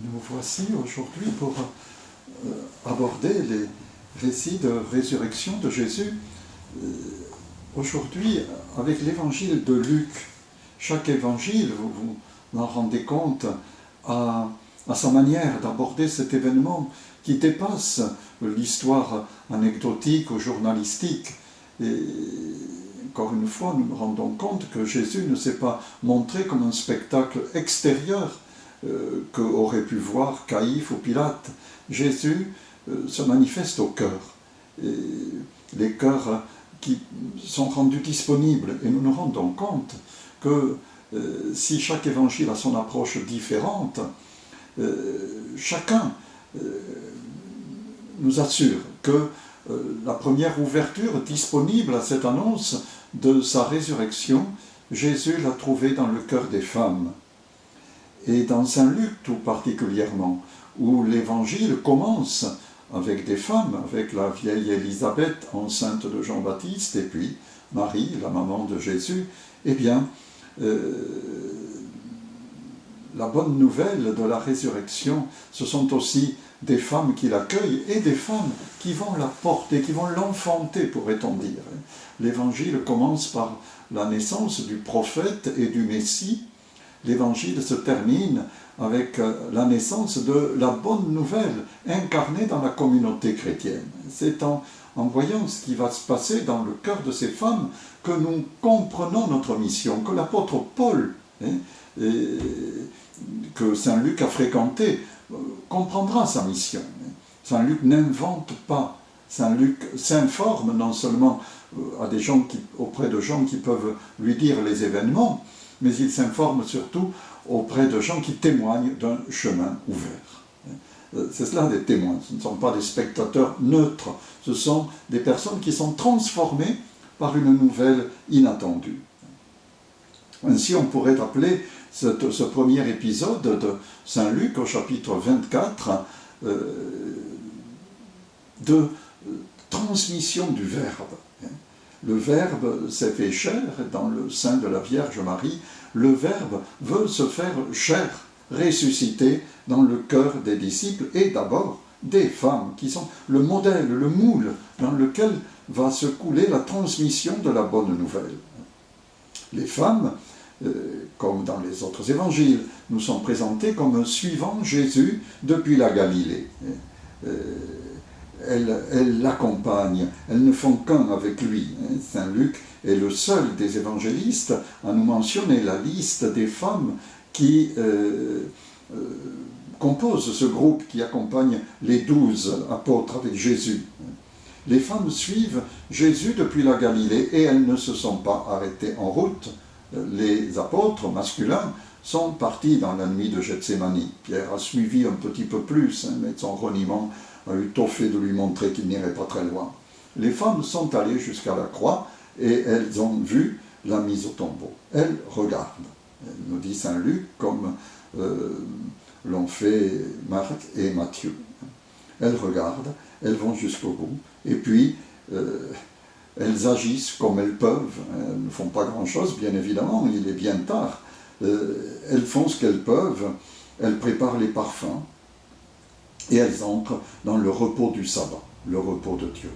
Nous voici aujourd'hui pour aborder les récits de résurrection de Jésus. Aujourd'hui, avec l'évangile de Luc, chaque évangile, vous vous en rendez compte, a sa manière d'aborder cet événement qui dépasse l'histoire anecdotique ou journalistique. Et encore une fois, nous nous rendons compte que Jésus ne s'est pas montré comme un spectacle extérieur qu'auraient pu voir Caïphe ou Pilate. Jésus se manifeste au cœur. Et les cœurs qui sont rendus disponibles. Et nous nous rendons compte que si chaque évangile a son approche différente, chacun nous assure que la première ouverture disponible à cette annonce de sa résurrection, Jésus l'a trouvée dans le cœur des femmes. Et dans Saint Luc tout particulièrement, où l'évangile commence avec des femmes, avec la vieille Élisabeth, enceinte de Jean-Baptiste, et puis Marie, la maman de Jésus, eh bien, la bonne nouvelle de la résurrection, ce sont aussi des femmes qui l'accueillent et des femmes qui vont la porter, qui vont l'enfanter, pourrait-on dire. L'évangile commence par la naissance du prophète et du Messie. L'évangile se termine avec la naissance de la bonne nouvelle incarnée dans la communauté chrétienne. C'est en voyant ce qui va se passer dans le cœur de ces femmes que nous comprenons notre mission, que l'apôtre Paul, que Saint Luc a fréquenté, comprendra sa mission. Saint Luc n'invente pas, Saint Luc s'informe non seulement auprès de gens qui peuvent lui dire les événements, mais il s'informe surtout auprès de gens qui témoignent d'un chemin ouvert. C'est cela des témoins, ce ne sont pas des spectateurs neutres, ce sont des personnes qui sont transformées par une nouvelle inattendue. Ainsi, on pourrait appeler ce premier épisode de Saint Luc au chapitre 24 de transmission du Verbe. Le Verbe s'est fait chair dans le sein de la Vierge Marie. Le Verbe veut se faire chair, ressusciter dans le cœur des disciples et d'abord des femmes qui sont le modèle, le moule dans lequel va se couler la transmission de la bonne nouvelle. Les femmes, comme dans les autres évangiles, nous sont présentées comme suivant Jésus depuis la Galilée. Elles l'accompagnent, elles ne font qu'un avec lui. Saint Luc est le seul des évangélistes à nous mentionner la liste des femmes qui composent ce groupe qui accompagne les 12 apôtres avec Jésus. Les femmes suivent Jésus depuis la Galilée et elles ne se sont pas arrêtées en route. Les apôtres masculins sont partis dans la nuit de Gethsémani. Pierre a suivi un petit peu plus, mais son reniement a eu tôt fait de lui montrer qu'il n'irait pas très loin. Les femmes sont allées jusqu'à la croix et elles ont vu la mise au tombeau. Elles regardent, nous dit Saint Luc, comme l'ont fait Marc et Matthieu. Elles regardent, elles vont jusqu'au bout, et puis elles agissent comme elles peuvent. Elles ne font pas grand-chose, bien évidemment, il est bien tard. Elles font ce qu'elles peuvent, elles préparent les parfums, et elles entrent dans le repos du sabbat, le repos de Dieu.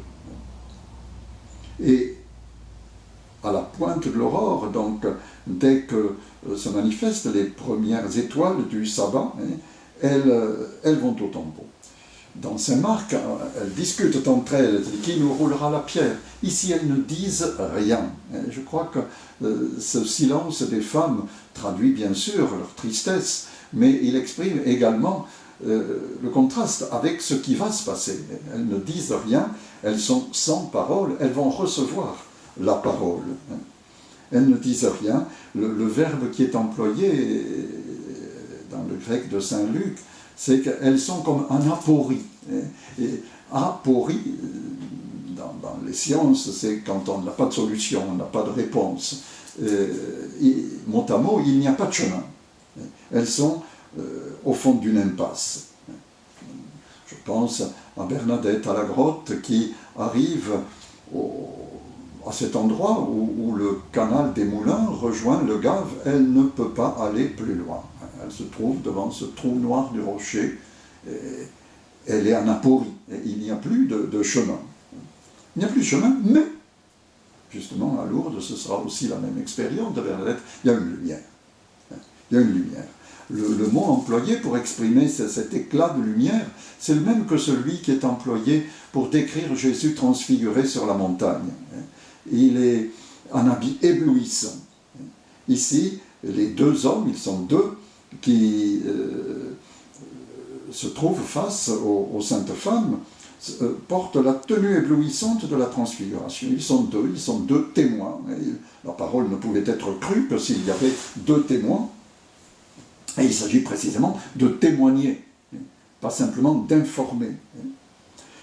Et à la pointe de l'aurore, donc dès que se manifestent les premières étoiles du sabbat, elles vont au tombeau. Dans Saint Marc, elles discutent entre elles, qui nous roulera la pierre. Ici, elles ne disent rien. Je crois que ce silence des femmes traduit bien sûr leur tristesse, mais il exprime également le contraste avec ce qui va se passer. Elles ne disent rien, elles sont sans parole, elles vont recevoir la parole. Elles ne disent rien. Le verbe qui est employé dans le grec de Saint Luc, c'est qu'elles sont comme un aporie. Et aporie, dans les sciences, c'est quand on n'a pas de solution, on n'a pas de réponse. Mot à mot, il n'y a pas de chemin. Elles sont au fond d'une impasse. Je pense à Bernadette à la grotte qui arrive à cet endroit où le canal des Moulins rejoint le Gave. Elle ne peut pas aller plus loin. Elle se trouve devant ce trou noir du rocher. Elle est en aporie. Il n'y a plus de chemin. Il n'y a plus de chemin, mais justement, à Lourdes, ce sera aussi la même expérience de Bernadette. Il y a une lumière. Il y a une lumière. Le mot employé pour exprimer cet éclat de lumière, c'est le même que celui qui est employé pour décrire Jésus transfiguré sur la montagne. Il est un habit éblouissant. Ici, les deux hommes, ils sont deux, qui se trouvent face aux saintes femmes, portent la tenue éblouissante de la transfiguration. Ils sont deux témoins. La parole ne pouvait être crue que s'il y avait deux témoins. Et il s'agit précisément de témoigner, pas simplement d'informer.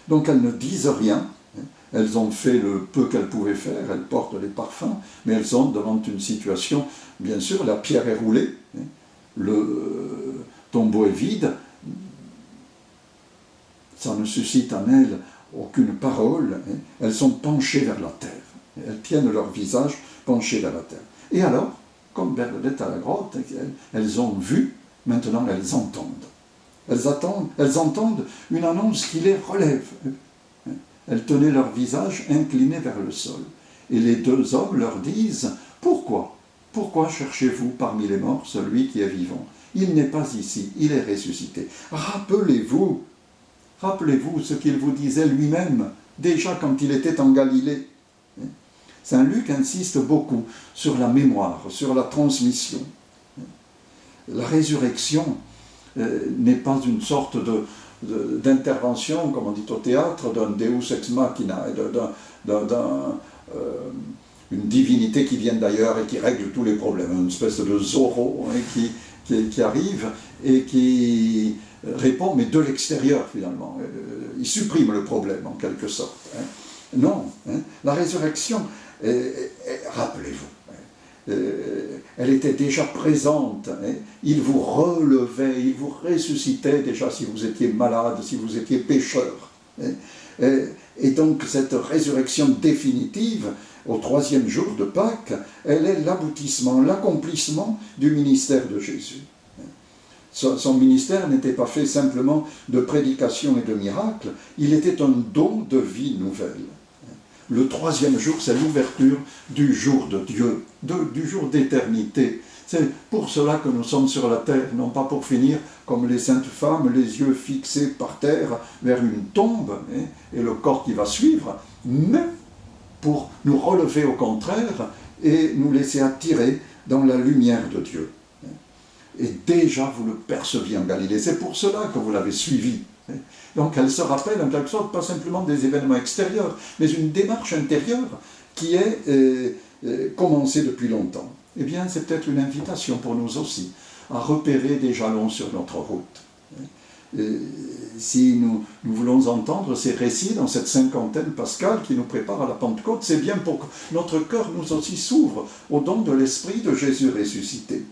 Donc elles ne disent rien, elles ont fait le peu qu'elles pouvaient faire, elles portent les parfums, mais elles sont devant une situation, bien sûr, la pierre est roulée, le tombeau est vide, ça ne suscite en elles aucune parole, elles sont penchées vers la terre, elles tiennent leur visage penché vers la terre. Et alors, comme Bernadette à la grotte, elles ont vu, maintenant elles entendent. Elles entendent une annonce qui les relève. Elles tenaient leur visage incliné vers le sol. Et les deux hommes leur disent « Pourquoi ? Pourquoi cherchez-vous parmi les morts celui qui est vivant ? Il n'est pas ici, il est ressuscité. Rappelez-vous ce qu'il vous disait lui-même, déjà quand il était en Galilée. » Saint Luc insiste beaucoup sur la mémoire, sur la transmission. La résurrection n'est pas une sorte d'intervention, comme on dit au théâtre, d'un Deus ex machina, une divinité qui vient d'ailleurs et qui règle tous les problèmes, une espèce de Zorro qui arrive et qui répond, mais de l'extérieur finalement. Il supprime le problème en quelque sorte. Non, la résurrection, rappelez-vous, elle était déjà présente, il vous relevait, il vous ressuscitait déjà si vous étiez malade, si vous étiez pécheur. Et donc cette résurrection définitive, au 3e jour de Pâques, elle est l'aboutissement, l'accomplissement du ministère de Jésus. Son ministère n'était pas fait simplement de prédication et de miracles, il était un don de vie nouvelle. Le 3e jour, c'est l'ouverture du jour de Dieu, du jour d'éternité. C'est pour cela que nous sommes sur la terre, non pas pour finir comme les saintes femmes, les yeux fixés par terre vers une tombe et le corps qui va suivre, mais pour nous relever au contraire et nous laisser attirer dans la lumière de Dieu. Et déjà vous le perceviez en Galilée, c'est pour cela que vous l'avez suivi. Donc elle se rappelle en quelque sorte pas simplement des événements extérieurs, mais une démarche intérieure qui est commencée depuis longtemps. Eh bien, c'est peut-être une invitation pour nous aussi à repérer des jalons sur notre route. Si nous voulons entendre ces récits dans cette cinquantaine pascale qui nous prépare à la Pentecôte, c'est bien pour que notre cœur nous aussi s'ouvre au don de l'Esprit de Jésus ressuscité.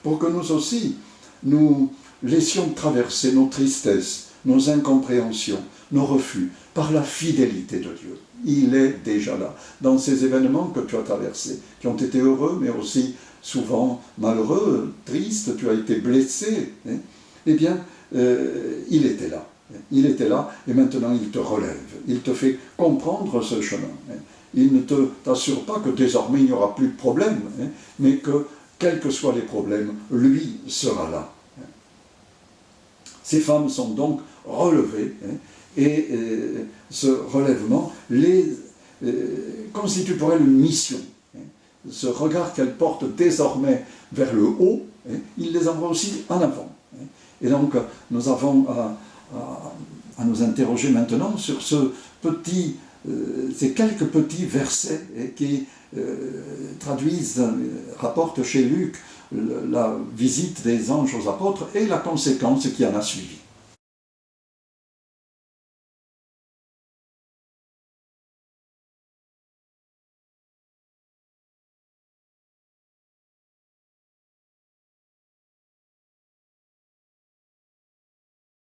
Pour que nous aussi, nous laissions traverser nos tristesses, nos incompréhensions, nos refus, par la fidélité de Dieu. Il est déjà là, dans ces événements que tu as traversés, qui ont été heureux, mais aussi souvent malheureux, tristes, tu as été blessé. Eh bien, il était là. Il était là, et maintenant il te relève. Il te fait comprendre ce chemin. Il ne t'assure pas que désormais il n'y aura plus de problème, mais que, quels que soient les problèmes, lui sera là. Ces femmes sont donc relevées, et ce relèvement constitue pour elles une mission. Ce regard qu'elles portent désormais vers le haut, il les envoie aussi en avant. Et donc nous avons à nous interroger maintenant sur ces quelques petits versets qui rapportent chez Luc la visite des anges aux apôtres et la conséquence qui en a suivi.